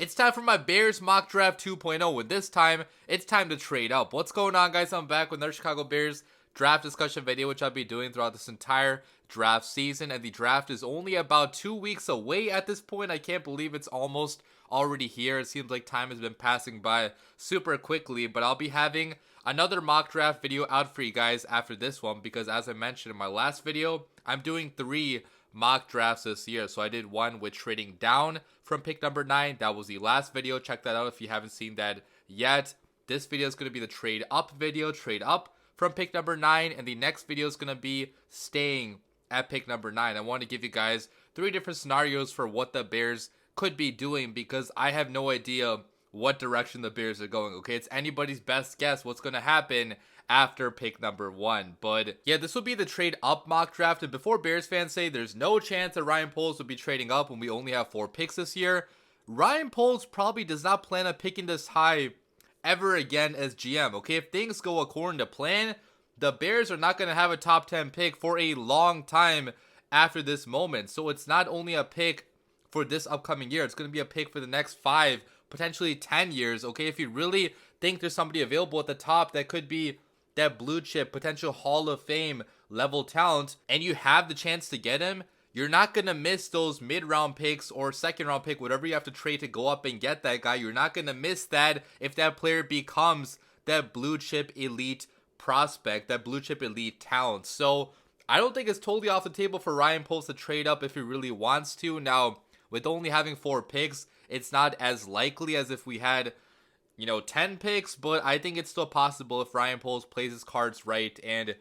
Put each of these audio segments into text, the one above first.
It's time for my Bears mock draft 2.0, and this time, it's time to trade up. What's going on, guys? I'm back with another Chicago Bears draft discussion video, which I'll be doing throughout this entire draft season, and the draft is only about 2 weeks away at this point. I can't believe it's almost already here. It seems like time has been passing by super quickly, but I'll be having another mock draft video out for you guys after this one, because as I mentioned in my last video, I'm doing 3 mock drafts this year. So I did one with trading down from pick number 9. That was the last video. Check that out if you haven't seen that yet. This video is going to be the trade up video, trade up from pick number 9, and the next video is going to be staying at pick number 9. I want to give you guys 3 different scenarios for what the Bears could be doing, because I have no idea what direction the Bears are going. Okay, it's anybody's best guess what's going to happen after pick number 1. But yeah, this will be the trade up mock draft. And before Bears fans say there's no chance that Ryan Poles will be trading up when we only have 4 picks this year, Ryan Poles probably does not plan on picking this high ever again as GM. Okay, if things go according to plan, the Bears are not going to have a top 10 pick for a long time after this moment. So it's not only a pick for this upcoming year, it's going to be a pick for the next 5, potentially 10 years. Okay, if you really think there's somebody available at the top that could be that blue chip potential Hall of Fame level talent, and you have the chance to get him, you're not going to miss those mid-round picks or second-round pick, whatever you have to trade to go up and get that guy. You're not going to miss that if that player becomes that blue chip elite prospect, that blue chip elite talent. So I don't think it's totally off the table for Ryan Poles to trade up if he really wants to. Now, with only having 4 picks, it's not as likely as if we had 10 picks, but I think it's still possible if Ryan Poles plays his cards right and,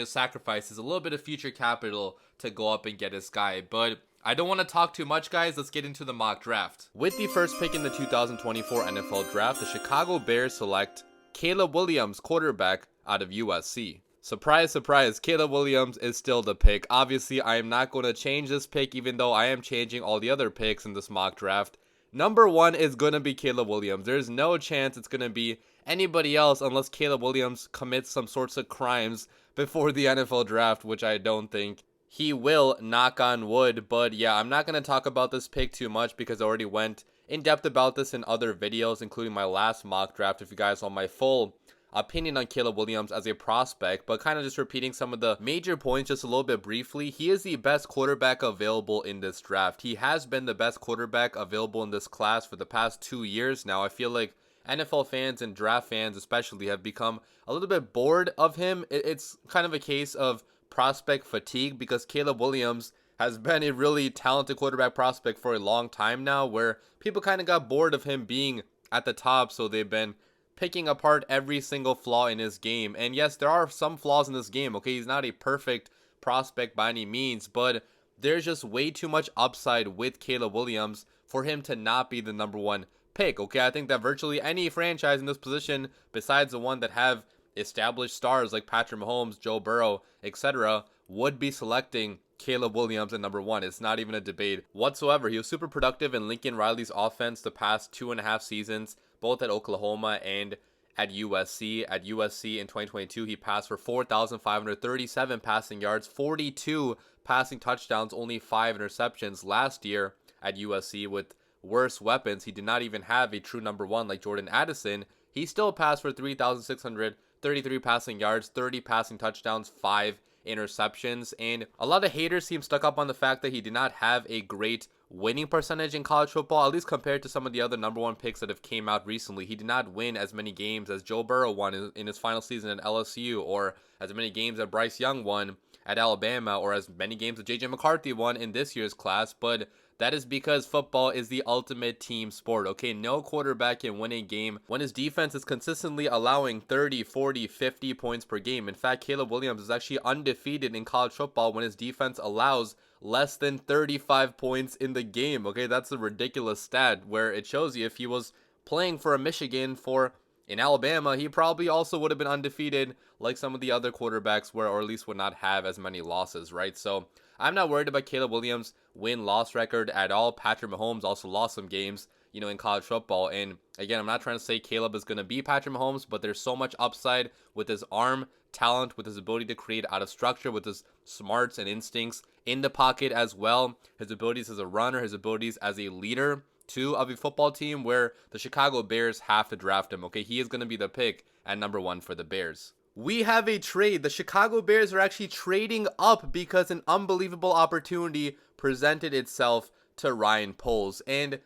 sacrifices a little bit of future capital to go up and get this guy. But I don't want to talk too much, guys. Let's get into the mock draft. With the first pick in the 2024 NFL Draft, the Chicago Bears select Caleb Williams, quarterback out of USC. Surprise, surprise, Caleb Williams is still the pick. Obviously, I am not going to change this pick, even though I am changing all the other picks in this mock draft. Number 1 is going to be Caleb Williams. There's no chance it's going to be anybody else unless Caleb Williams commits some sorts of crimes before the NFL draft, which I don't think he will, knock on wood. But yeah, I'm not going to talk about this pick too much because I already went in depth about this in other videos, including my last mock draft. If you guys want my full opinion on Caleb Williams as a prospect, but kind of just repeating some of the major points just a little bit briefly. He is the best quarterback available in this draft. He has been the best quarterback available in this class for the past 2 years now. I feel like NFL fans and draft fans especially have become a little bit bored of him. It's kind of a case of prospect fatigue because Caleb Williams has been a really talented quarterback prospect for a long time now, where people kind of got bored of him being at the top, so they've been picking apart every single flaw in his game. And yes, there are some flaws in this game. Okay, he's not a perfect prospect by any means, but there's just way too much upside with Caleb Williams for him to not be the number 1 pick. Okay, I think that virtually any franchise in this position, besides the one that have established stars like Patrick Mahomes, Joe Burrow, etc., would be selecting Caleb Williams at number 1. It's not even a debate whatsoever. He was super productive in Lincoln Riley's offense the past 2.5 seasons, both at Oklahoma and at USC. At USC in 2022, he passed for 4,537 passing yards, 42 passing touchdowns, only 5 interceptions. Last year at USC, with worse weapons, he did not even have a true number 1 like Jordan Addison. He still passed for 3,633 passing yards, 30 passing touchdowns, 5 interceptions. And a lot of haters seem stuck up on the fact that he did not have a great winning percentage in college football, at least compared to some of the other number 1 picks that have came out recently. He did not win as many games as Joe Burrow won in his final season at LSU, or as many games that Bryce Young won at Alabama, or as many games that JJ McCarthy won in this year's class. But that is because football is the ultimate team sport. Okay, no quarterback can win a game when his defense is consistently allowing 30, 40, 50 points per game. In fact, Caleb Williams is actually undefeated in college football when his defense allows less than 35 points in the game. Okay, that's a ridiculous stat where it shows you if he was playing for a Michigan, for in Alabama, he probably also would have been undefeated like some of the other quarterbacks were, or at least would not have as many losses, right? So I'm not worried about Caleb Williams' win-loss record at all. Patrick Mahomes also lost some games, in college football. And again, I'm not trying to say Caleb is going to be Patrick Mahomes, but there's so much upside with his arm talent, with his ability to create out of structure, with his smarts and instincts in the pocket as well, his abilities as a runner, his abilities as a leader. 2 of a football team where the Chicago Bears have to draft him, okay? He is going to be the pick at number 1 for the Bears. We have a trade. The Chicago Bears are actually trading up because an unbelievable opportunity presented itself to Ryan Poles. And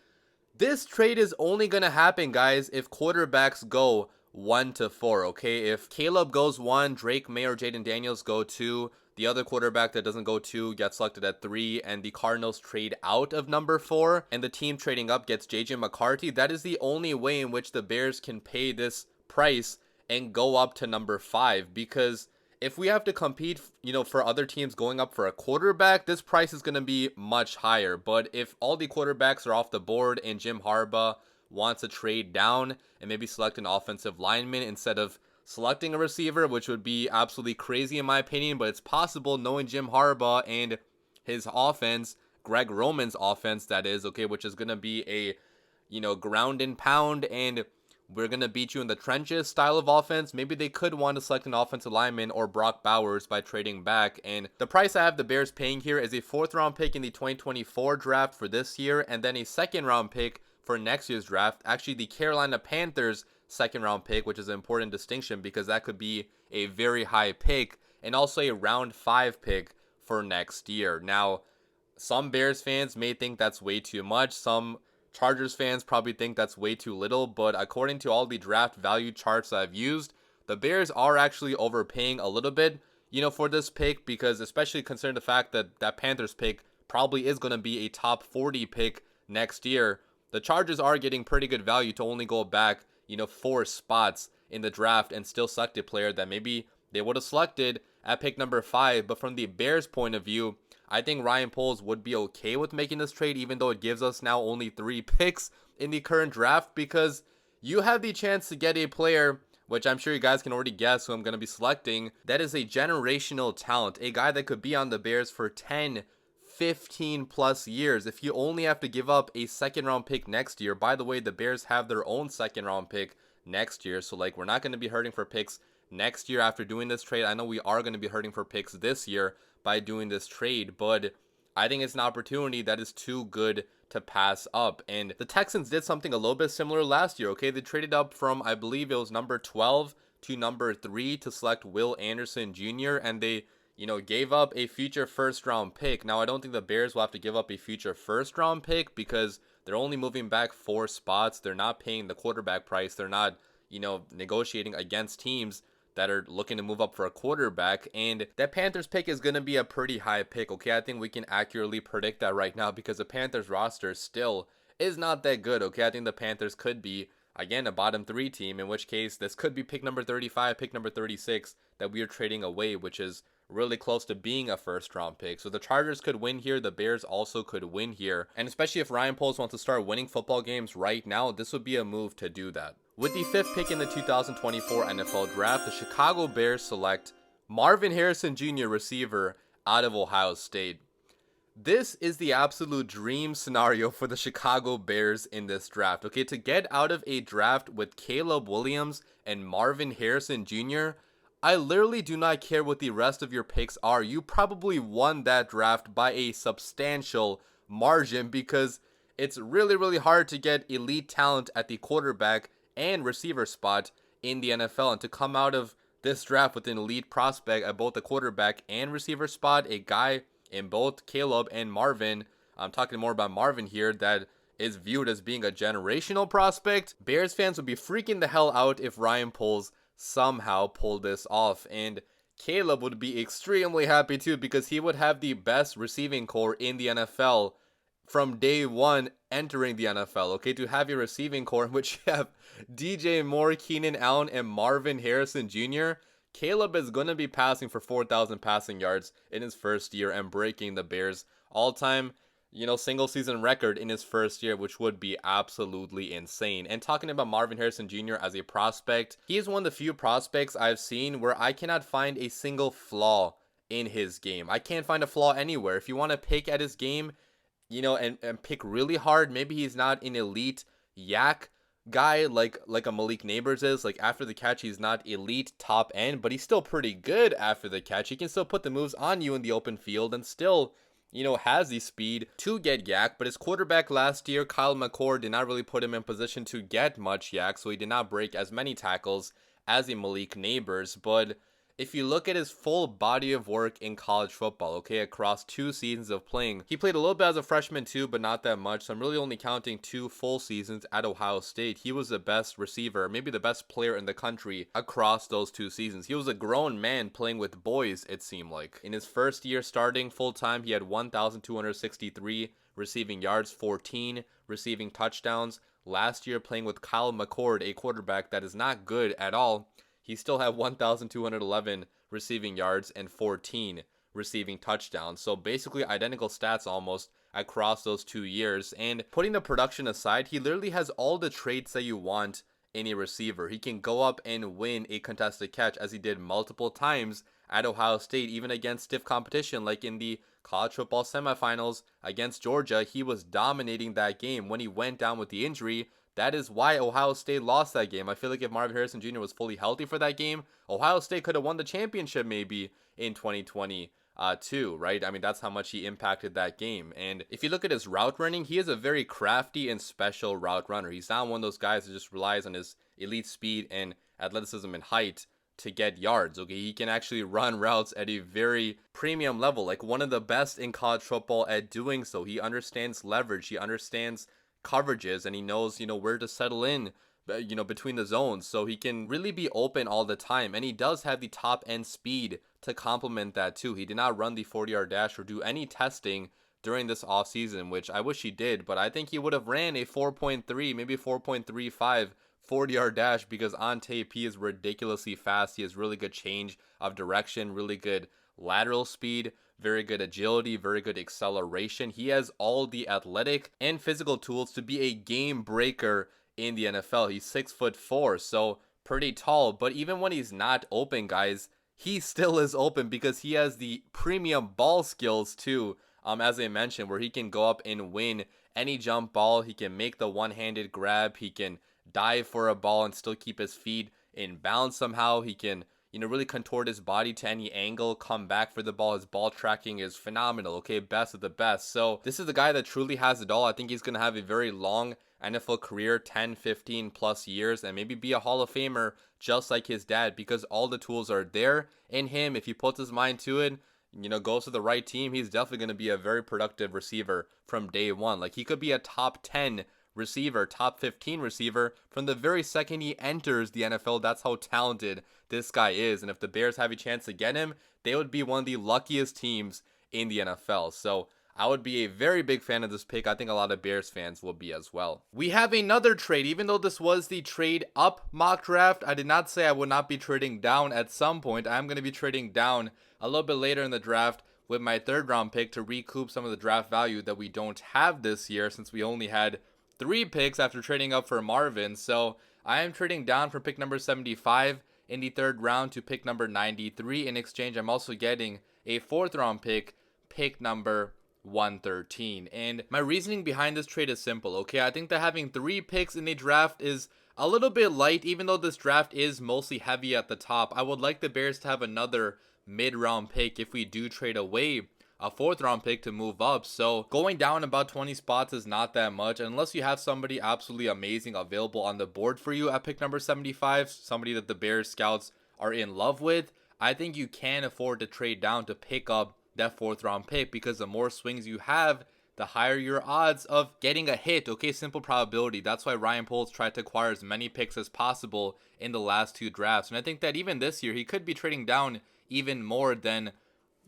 this trade is only going to happen, guys, if quarterbacks go 1 to 4, okay? If Caleb goes 1, Drake May or Jaden Daniels go 2, the other quarterback that doesn't go 2 gets selected at 3, and the Cardinals trade out of number 4, and the team trading up gets JJ McCarthy, that is the only way in which the Bears can pay this price and go up to number 5, because if we have to compete, for other teams going up for a quarterback, this price is going to be much higher. But if all the quarterbacks are off the board and Jim Harbaugh wants to trade down and maybe select an offensive lineman instead of selecting a receiver, which would be absolutely crazy in my opinion, but it's possible knowing Jim Harbaugh and his offense, Greg Roman's offense, that is, okay, which is going to be a, ground and pound and we're going to beat you in the trenches style of offense. Maybe they could want to select an offensive lineman or Brock Bowers by trading back. And the price I have the Bears paying here is a 4th round pick in the 2024 draft for this year, and then a 2nd round pick for next year's draft. Actually, the Carolina Panthers 2nd round pick, which is an important distinction because that could be a very high pick, and also a round 5 pick for next year. Now, some Bears fans may think that's way too much. Some Chargers fans probably think that's way too little, but according to all the draft value charts I've used, the Bears are actually overpaying a little bit, for this pick, because especially considering the fact that that Panthers pick probably is going to be a top 40 pick next year, the Chargers are getting pretty good value to only go back, 4 spots in the draft and still select a player that maybe they would have selected at pick number 5. But from the Bears' point of view, I think Ryan Poles would be okay with making this trade, even though it gives us now only 3 picks in the current draft, because you have the chance to get a player, which I'm sure you guys can already guess who I'm going to be selecting, that is a generational talent, a guy that could be on the Bears for 10, 15 plus years. If you only have to give up a 2nd round pick next year, by the way, the Bears have their own 2nd round pick next year, so we're not going to be hurting for picks next year after doing this trade. I know we are going to be hurting for picks this year by doing this trade, but I think it's an opportunity that is too good to pass up. And the Texans did something a little bit similar last year, okay? They traded up from, I believe it was number 12 to number 3 to select Will Anderson Jr., and they, gave up a future 1st round pick. Now, I don't think the Bears will have to give up a future 1st round pick because they're only moving back 4 spots. They're not paying the quarterback price. They're not, negotiating against teams that are looking to move up for a quarterback, and that Panthers pick is going to be a pretty high pick, okay? I think we can accurately predict that right now because the Panthers roster still is not that good, okay? I think the Panthers could be, again, a bottom 3 team, in which case this could be pick number 35, pick number 36 that we are trading away, which is really close to being a 1st round pick. So the Chargers could win here, the Bears also could win here, and especially if Ryan Poles wants to start winning football games right now, this would be a move to do that. With the 5th pick in the 2024 NFL Draft, the Chicago Bears select Marvin Harrison Jr., receiver out of Ohio State. This is the absolute dream scenario for the Chicago Bears in this draft. Okay, to get out of a draft with Caleb Williams and Marvin Harrison Jr., I literally do not care what the rest of your picks are. You probably won that draft by a substantial margin because it's really, really hard to get elite talent at the quarterback and receiver spot in the NFL, and to come out of this draft with an elite prospect at both the quarterback and receiver spot, a guy in both Caleb and Marvin, I'm talking more about Marvin here, that is viewed as being a generational prospect. Bears fans would be freaking the hell out if Ryan Poles somehow pulled this off, and Caleb would be extremely happy too because he would have the best receiving core in the NFL from day one entering the NFL, okay? To have your receiving core in which you have DJ Moore, Keenan Allen, and Marvin Harrison Jr., Caleb is going to be passing for 4,000 passing yards in his first year and breaking the Bears' all-time, single season record in his first year, which would be absolutely insane. And talking about Marvin Harrison Jr. as a prospect, he is one of the few prospects I've seen where I cannot find a single flaw in his game. I can't find a flaw anywhere. If you want to pick at his game, and pick really hard, maybe he's not an elite yak guy like a Malik Neighbors is. Like after the catch, he's not elite top end, but he's still pretty good after the catch. He can still put the moves on you in the open field and still, has the speed to get yak, but his quarterback last year, Kyle McCord, did not really put him in position to get much yak, so he did not break as many tackles as a Malik Neighbors. But if you look at his full body of work in college football, okay, across 2 seasons of playing, he played a little bit as a freshman too, but not that much. So I'm really only counting 2 full seasons at Ohio State. He was the best receiver, maybe the best player in the country across those 2 seasons. He was a grown man playing with boys, it seemed like. In his first year starting full time, he had 1,263 receiving yards, 14 receiving touchdowns. Last year, playing with Kyle McCord, a quarterback that is not good at all, he still had 1,211 receiving yards and 14 receiving touchdowns. So basically identical stats almost across those 2 years. And putting the production aside, he literally has all the traits that you want in a receiver. He can go up and win a contested catch, as he did multiple times at Ohio State, even against stiff competition like in the college football semifinals against Georgia. He was dominating that game. When he went down with the injury, that is why Ohio State lost that game. I feel like if Marvin Harrison Jr. was fully healthy for that game, Ohio State could have won the championship maybe in 2022, right? I mean, that's how much he impacted that game. And if you look at his route running, he is a very crafty and special route runner. He's not one of those guys that just relies on his elite speed and athleticism and height to get yards. Okay, he can actually run routes at a very premium level, like one of the best in college football at doing so. He understands leverage, he understands coverages, and he knows where to settle in between the zones, so he can really be open all the time. And he does have the top end speed to complement that too. He did not run the 40-yard dash or do any testing during this offseason, which I wish he did, but I think he would have ran a 4.3, maybe 4.35 40-yard dash, because on tape he is ridiculously fast. He has really good change of direction, really good lateral speed, very good agility, very good acceleration. He has all the athletic and physical tools to be a game breaker in the NFL. He's 6'4", so pretty tall, but even when he's not open, guys, he still is open because he has the premium ball skills too, as I mentioned, where he can go up and win any jump ball. He can make the one-handed grab. He can dive for a ball and still keep his feet in bounds somehow. He can really contort his body to any angle, come back for the ball. His ball tracking is phenomenal, okay? Best of the best. So this is the guy that truly has it all. I think he's going to have a very long NFL career, 10, 15 plus years, and maybe be a Hall of Famer just like his dad, because all the tools are there in him. If he puts his mind to it, goes to the right team, he's definitely going to be a very productive receiver from day one. Like, he could be a top 10 receiver, top 15 receiver from the very second he enters the NFL. That's how talented this guy is. And if the Bears have a chance to get him, they would be one of the luckiest teams in the NFL. So I would be a very big fan of this pick. I think a lot of Bears fans will be as well. We have another trade. Even though this was the trade up mock draft, I did not say I would not be trading down at some point. I'm going to be trading down a little bit later in the draft with my 3rd round pick to recoup some of the draft value that we don't have this year, since we only had 3 picks after trading up for Marvin. So I am trading down from pick number 75 in the 3rd round to pick number 93. In exchange, I'm also getting a 4th round pick number 113. And my reasoning behind this trade is simple, okay? I think that having 3 picks in the draft is a little bit light, even though this draft is mostly heavy at the top. I would like the Bears to have another mid-round pick if we do trade away a 4th round pick to move up. So going down about 20 spots is not that much, unless you have somebody absolutely amazing available on the board for you at pick number 75, somebody that the Bears scouts are in love with. I think you can afford to trade down to pick up that 4th round pick, because the more swings you have, the higher your odds of getting a hit. Okay, simple probability. That's why Ryan Poles tried to acquire as many picks as possible in the last 2 drafts. And I think that even this year, he could be trading down even more than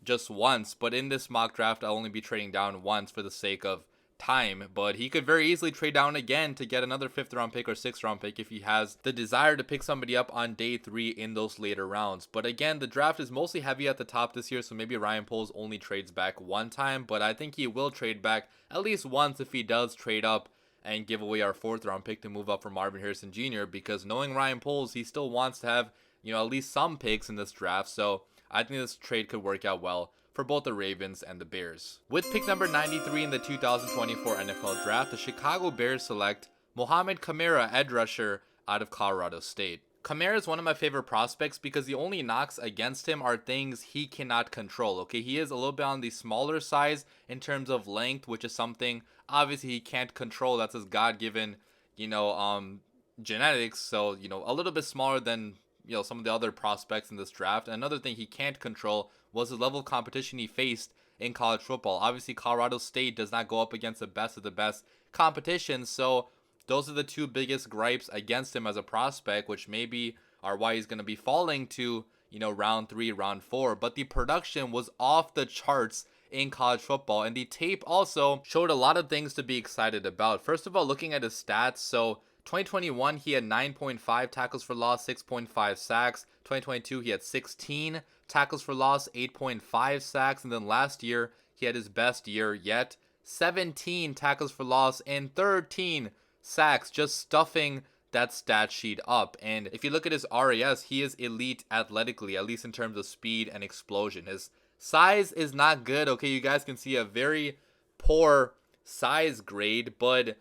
just once. But in this mock draft, I'll only be trading down once for the sake of time. But he could very easily trade down again to get another 5th round pick or 6th round pick if he has the desire to pick somebody up on day 3 in those later rounds. But again, the draft is mostly heavy at the top this year, so maybe Ryan Poles only trades back one time. But I think he will trade back at least once if he does trade up and give away our 4th round pick to move up for Marvin Harrison Jr., because knowing Ryan Poles, he still wants to have at least some picks in this draft. So I think this trade could work out well for both the Ravens and the Bears. With pick number 93 in the 2024 NFL Draft, the Chicago Bears select Mohamed Kamara, edge rusher out of Colorado State. Kamara is one of my favorite prospects because the only knocks against him are things he cannot control. Okay, he is a little bit on the smaller size in terms of length, which is something obviously he can't control. That's his God-given, you know, genetics. So, you know, a little bit smaller than, you know, some of the other prospects in this draft. And another thing he can't control was the level of competition he faced in college football. Obviously, Colorado State does not go up against the best of the best competition. So those are the two biggest gripes against him as a prospect, which maybe are why he's going to be falling to, you know, round 3, round 4. But the production was off the charts in college football, and the tape also showed a lot of things to be excited about. First of all, looking at his stats, so 2021 he had 9.5 tackles for loss, 6.5 sacks. 2022 he had 16 tackles for loss, 8.5 sacks, and then last year he had his best year yet, 17 tackles for loss and 13 sacks, just stuffing that stat sheet up. And if you look at his RAS, he is elite athletically, at least in terms of speed and explosion. His size is not good. Okay, you guys can see a very poor size grade, but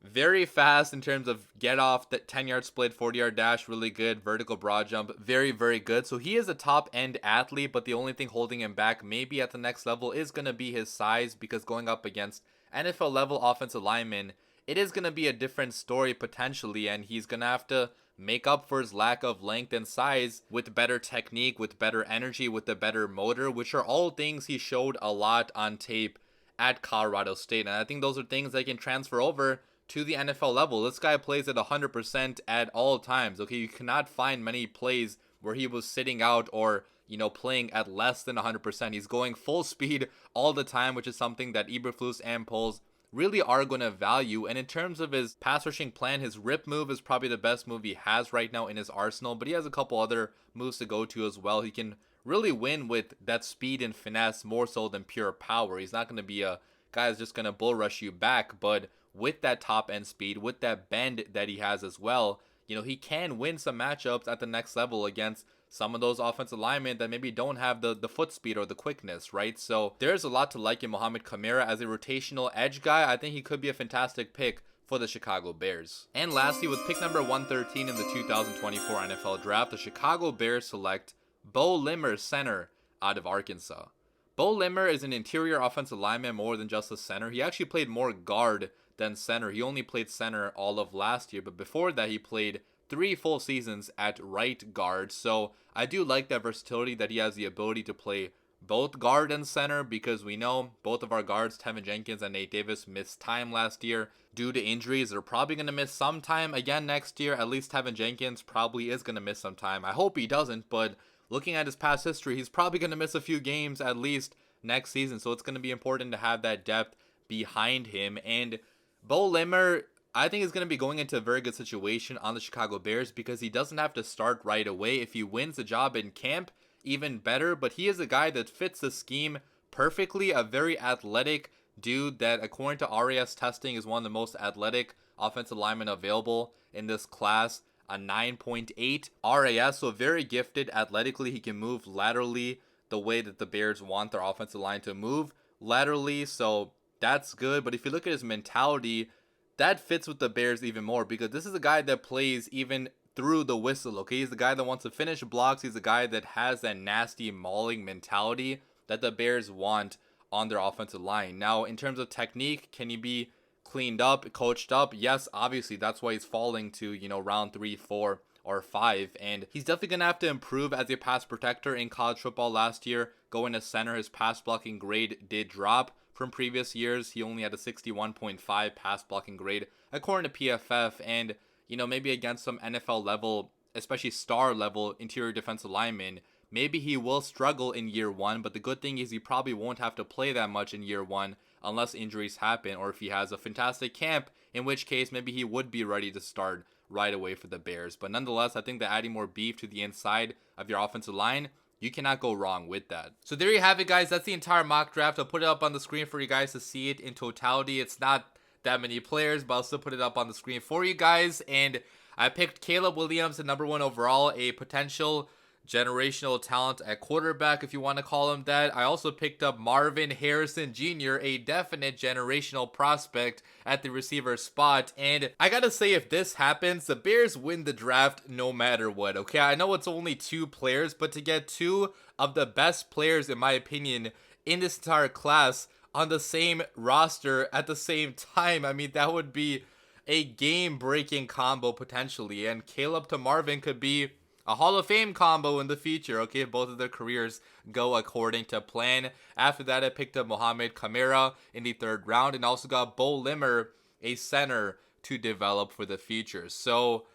very fast in terms of get off, that 10-yard split, 40-yard dash, really good. Vertical broad jump, very, very good. So he is a top-end athlete, but the only thing holding him back maybe at the next level is going to be his size, because going up against NFL-level offensive linemen, it is going to be a different story potentially, and he's going to have to make up for his lack of length and size with better technique, with better energy, with a better motor, which are all things he showed a lot on tape at Colorado State. And I think those are things that can transfer over to the NFL level. This guy plays at 100% at all times. Okay, you cannot find many plays where he was sitting out or, you know, playing at less than 100%. He's going full speed all the time, which is something that Eberflus and Poles really are going to value. And in terms of his pass rushing plan, his rip move is probably the best move he has right now in his arsenal, but he has a couple other moves to go to as well. He can really win with that speed and finesse more so than pure power. He's not going to be a guy that's just going to bull rush you back, but with that top end speed, with that bend that he has as well, you know, he can win some matchups at the next level against some of those offensive linemen that maybe don't have the foot speed or the quickness, right? So there's a lot to like in Mohamed Kamara as a rotational edge guy. I think he could be a fantastic pick for the Chicago Bears. And lastly, with pick number 113 in the 2024 NFL Draft, the Chicago Bears select Bo Limmer, center out of Arkansas. Bo Limmer is an interior offensive lineman more than just a center. He actually played more guard than center. He only played center all of last year, but before that he played 3 full seasons at right guard. So I do like that versatility, that he has the ability to play both guard and center, because we know both of our guards, Tevin Jenkins and Nate Davis, missed time last year due to injuries. They're probably going to miss some time again next year. At least Tevin Jenkins probably is going to miss some time. I hope he doesn't, but looking at his past history, he's probably going to miss a few games at least next season. So it's going to be important to have that depth behind him. And Bo Limmer, I think, is going to be going into a very good situation on the Chicago Bears, because he doesn't have to start right away. If he wins the job in camp, even better. But he is a guy that fits the scheme perfectly. A very athletic dude that, according to RAS testing, is one of the most athletic offensive linemen available in this class. A 9.8 RAS, so very gifted athletically. He can move laterally the way that the Bears want their offensive line to move laterally, so that's good. But if you look at his mentality, that fits with the Bears even more, because this is a guy that plays even through the whistle. Okay, he's the guy that wants to finish blocks. He's the guy that has that nasty mauling mentality that the Bears want on their offensive line. Now, in terms of technique, can he be cleaned up, coached up? Yes, obviously. That's why he's falling to, you know, round 3, 4, or 5. And he's definitely going to have to improve as a pass protector. In college football last year, going to center, his pass blocking grade did drop from previous years. He only had a 61.5 pass blocking grade according to PFF. And, you know, maybe against some NFL level, especially star level interior defensive linemen, maybe he will struggle in year 1. But the good thing is he probably won't have to play that much in year 1 unless injuries happen, or if he has a fantastic camp, in which case maybe he would be ready to start right away for the Bears. But nonetheless, I think that adding more beef to the inside of your offensive line, you cannot go wrong with that. So there you have it, guys. That's the entire mock draft. I'll put it up on the screen for you guys to see it in totality. It's not that many players, but I'll still put it up on the screen for you guys. And I picked Caleb Williams at number 1 overall, a potential generational talent at quarterback, if you want to call him that. I also picked up Marvin Harrison Jr., a definite generational prospect at the receiver spot. And I gotta say, if this happens, the Bears win the draft no matter what, okay? I know it's only 2 players, but to get 2 of the best players, in my opinion, in this entire class on the same roster at the same time, I mean, that would be a game-breaking combo potentially. And Caleb to Marvin could be a Hall of Fame combo in the future, okay, if both of their careers go according to plan. After that, I picked up Mohamed Kamara in the 3rd round and also got Bo Limmer, a center, to develop for the future. So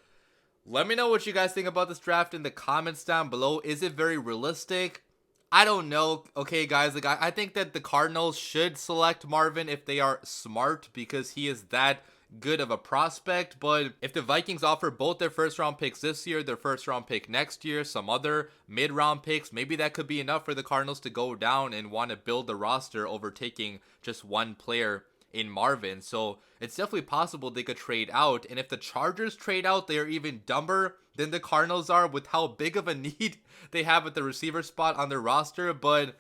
let me know what you guys think about this draft in the comments down below. Is it very realistic? I don't know. Okay, guys, like I think that the Cardinals should select Marvin if they are smart, because he is that good of a prospect. But if the Vikings offer both their 1st round picks this year, their 1st round pick next year, some other mid-round picks, maybe that could be enough for the Cardinals to go down and want to build the roster over taking just one player in Marvin. So it's definitely possible they could trade out. And if the Chargers trade out, they are even dumber than the Cardinals are with how big of a need they have at the receiver spot on their roster. But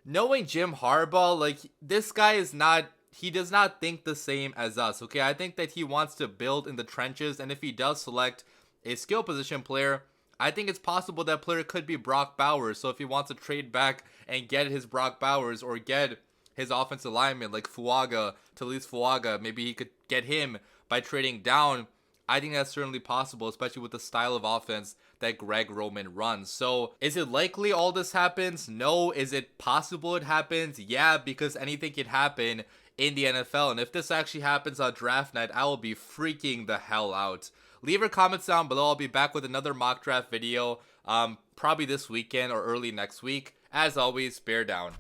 knowing Jim Harbaugh, like, this guy is not, he does not think the same as us, okay? I think that he wants to build in the trenches, and if he does select a skill position player, I think it's possible that player could be Brock Bowers. So if he wants to trade back and get his Brock Bowers or get his offensive lineman like Talise Fuaga, maybe he could get him by trading down. I think that's certainly possible, especially with the style of offense that Greg Roman runs. So is it likely all this happens? No. Is it possible it happens? Yeah, because anything can happen in the NFL. And if this actually happens on draft night, I will be freaking the hell out. Leave your comments down below. I'll be back with another mock draft video probably this weekend or early next week. As always, bear down.